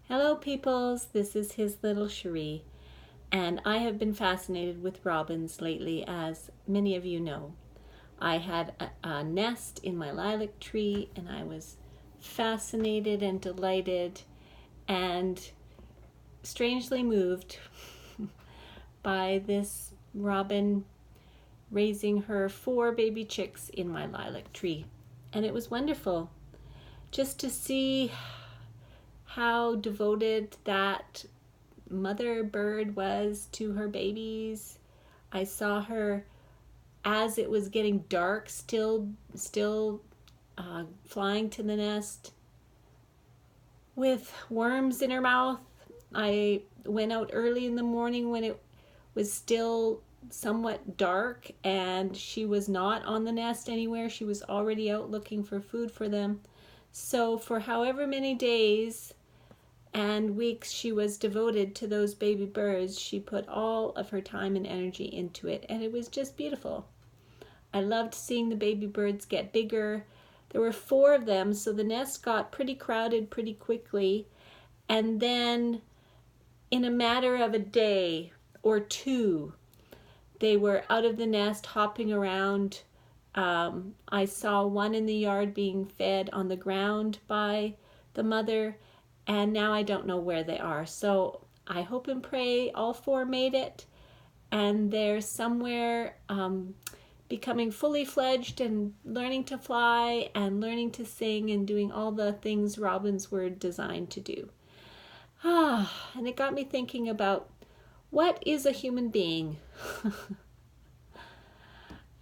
Hello peoples, this is his little Cherie, and I have been fascinated with robins lately, as many of you know. I had a nest in my lilac tree and I was fascinated and delighted and strangely moved by this robin raising her 4 baby chicks in my lilac tree. And it was wonderful just to see how devoted that mother bird was to her babies. I saw her as it was getting dark, still flying to the nest with worms in her mouth. I went out early in the morning when it was still somewhat dark and she was not on the nest anywhere. She was already out looking for food for them. So for however many days and weeks she was devoted to those baby birds, she put all of her time and energy into it, and it was just beautiful. I loved seeing the baby birds get bigger. There were 4 of them, so the nest got pretty crowded pretty quickly, and then in a matter of a day or 2, they were out of the nest hopping around. I saw one in the yard being fed on the ground by the mother, and now I don't know where they are. So I hope and pray all 4 made it, and they're somewhere becoming fully fledged and learning to fly and learning to sing and doing all the things robins were designed to do. And it got me thinking about, what is a human being?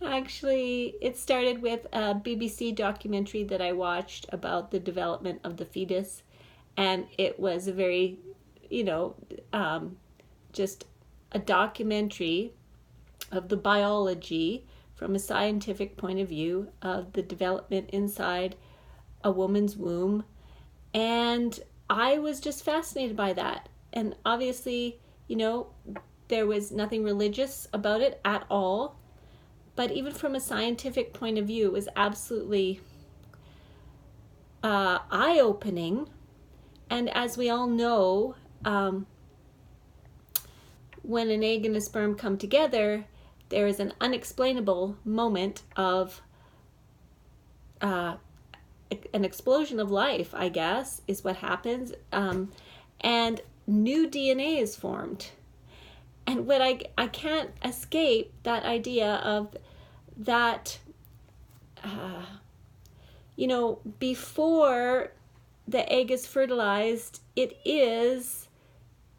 Actually, it started with a BBC documentary that I watched about the development of the fetus. And it was a very, just a documentary of the biology from a scientific point of view of the development inside a woman's womb. And I was just fascinated by that. And obviously, there was nothing religious about it at all. But even from a scientific point of view, it was absolutely eye-opening. And as we all know, when an egg and a sperm come together, there is an unexplainable moment of an explosion of life, I guess, is what happens. And new DNA is formed. And what I can't escape that idea of that, before the egg is fertilized, it is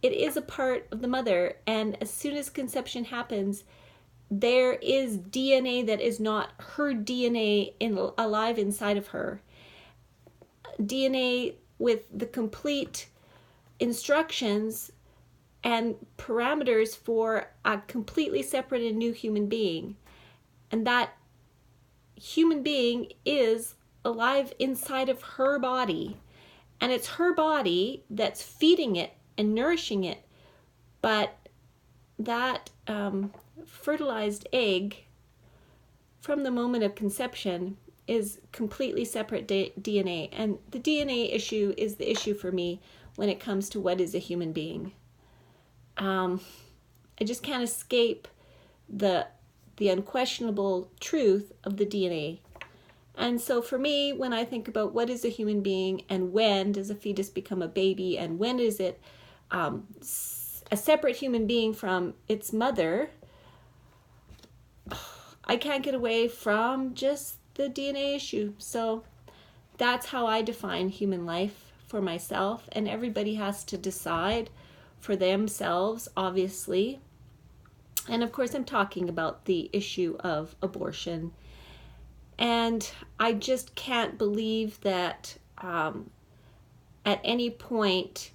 a part of the mother, and as soon as conception happens, there is DNA that is not her DNA alive inside of her. DNA with the complete instructions and parameters for a completely separate and new human being. And that human being is alive inside of her body. And it's her body that's feeding it and nourishing it. But that fertilized egg, from the moment of conception, is completely separate DNA. And the DNA issue is the issue for me when it comes to what is a human being. I just can't escape the unquestionable truth of the DNA. And so for me, when I think about what is a human being and when does a fetus become a baby and when is it a separate human being from its mother, I can't get away from just the DNA issue. So that's how I define human life for myself, and everybody has to decide for themselves, obviously. And of course, I'm talking about the issue of abortion. And I just can't believe that at any point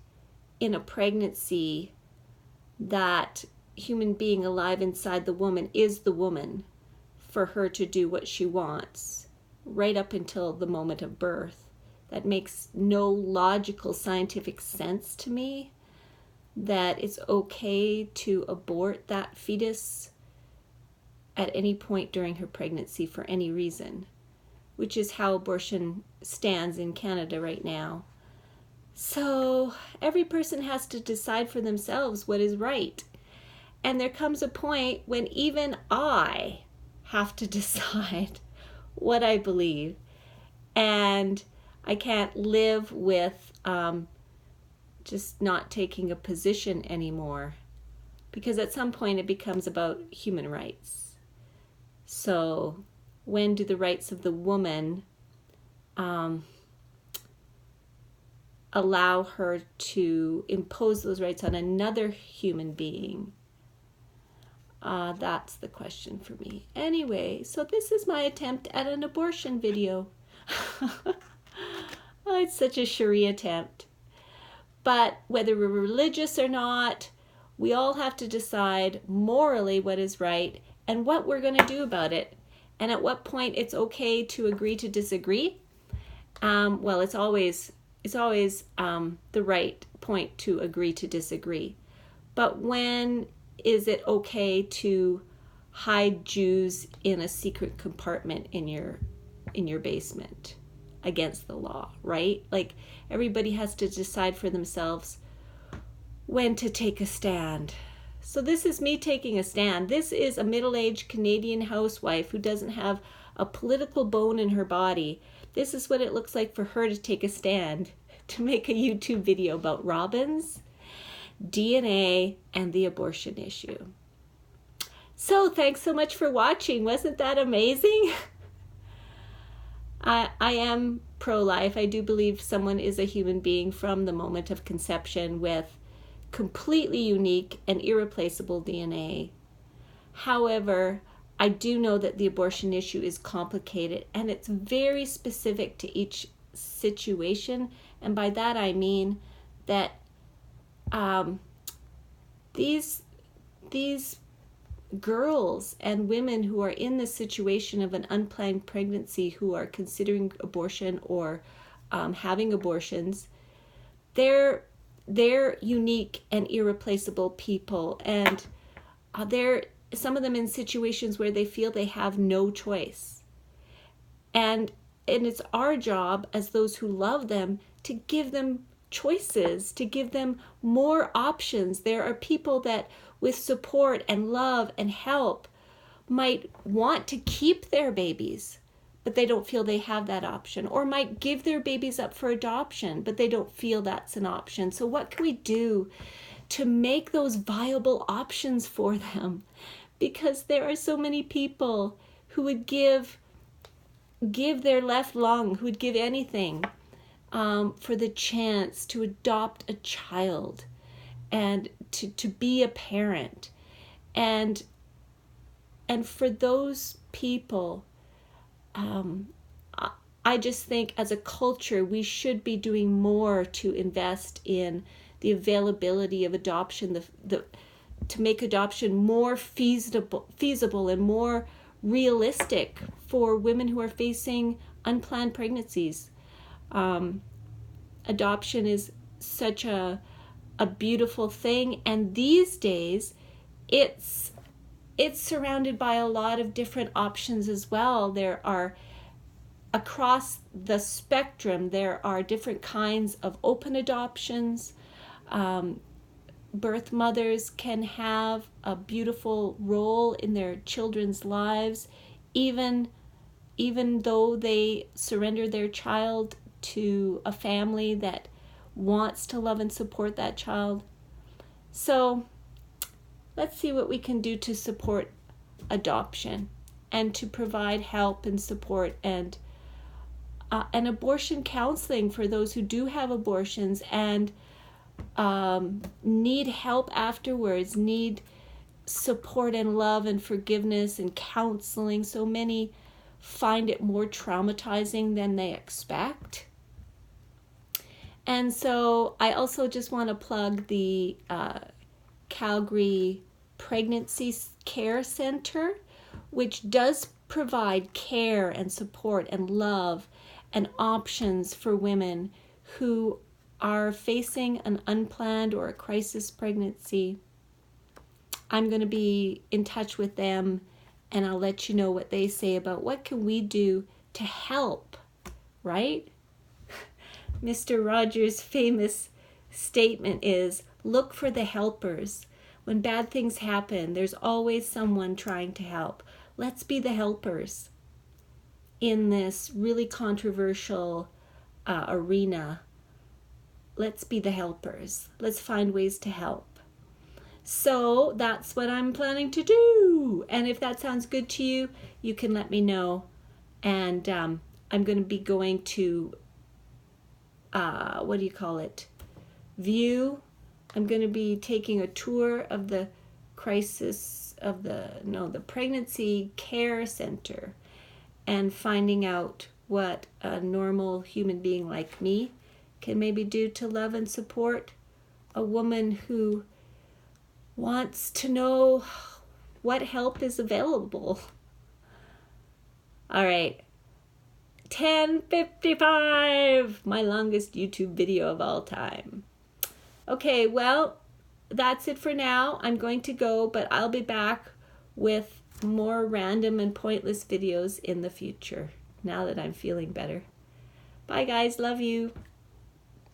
in a pregnancy, that human being alive inside the woman is the woman for her to do what she wants, right up until the moment of birth. That makes no logical scientific sense to me, that it's okay to abort that fetus at any point during her pregnancy for any reason, which is how abortion stands in Canada right now. So every person has to decide for themselves what is right. And there comes a point when even I have to decide what I believe. And I can't live with just not taking a position anymore. Because at some point it becomes about human rights. So when do the rights of the woman allow her to impose those rights on another human being? That's the question for me. Anyway, so this is my attempt at an abortion video. Oh, it's such a Cherie attempt. But whether we're religious or not, we all have to decide morally what is right and what we're going to do about it. And at what point it's okay to agree to disagree. Well, it's always the right point to agree to disagree. But when is it okay to hide Jews in a secret compartment in your basement against the law, right? Like, everybody has to decide for themselves when to take a stand. So this is me taking a stand. This is a middle-aged Canadian housewife who doesn't have a political bone in her body. This is what it looks like for her to take a stand, to make a YouTube video about robins, DNA, and the abortion issue. So thanks so much for watching. Wasn't that amazing? I am pro-life. I do believe someone is a human being from the moment of conception with completely unique and irreplaceable DNA. However, I do know that the abortion issue is complicated and it's very specific to each situation. And by that I mean that these girls and women who are in the situation of an unplanned pregnancy, who are considering abortion or having abortions, they're unique and irreplaceable people, and they're some of them in situations where they feel they have no choice. And it's our job as those who love them to give them choices, to give them more options. There are people that with support and love and help might want to keep their babies, but they don't feel they have that option, or might give their babies up for adoption, but they don't feel that's an option. So what can we do to make those viable options for them? Because there are so many people who would give their left lung, who would give anything for the chance to adopt a child and to be a parent. And for those people, I just think as a culture we should be doing more to invest in the availability of adoption, to make adoption more feasible and more realistic for women who are facing unplanned pregnancies. Adoption is such a beautiful thing, and these days it's surrounded by a lot of different options as well. There are, across the spectrum, there are different kinds of open adoptions. Birth mothers can have a beautiful role in their children's lives, even though they surrender their child to a family that wants to love and support that child. So let's see what we can do to support adoption and to provide help and support and abortion counseling for those who do have abortions and need help afterwards, need support and love and forgiveness and counseling. So many find it more traumatizing than they expect. And so I also just want to plug the Calgary Pregnancy Care Center, which does provide care and support and love and options for women who are facing an unplanned or a crisis pregnancy. I'm going to be in touch with them, and I'll let you know what they say about what can we do to help, right? Mr. Rogers' famous statement is, look for the helpers. When bad things happen, there's always someone trying to help. Let's be the helpers in this really controversial arena. Let's be the helpers. Let's find ways to help. So that's what I'm planning to do. And if that sounds good to you, you can let me know. And I'm going to be going to, View. I'm going to be taking a tour of the the pregnancy care center and finding out what a normal human being like me can maybe do to love and support a woman who wants to know what help is available. All right. 10:55, my longest YouTube video of all time. Okay, well, that's it for now. I'm going to go, but I'll be back with more random and pointless videos in the future, now that I'm feeling better. Bye, guys. Love you.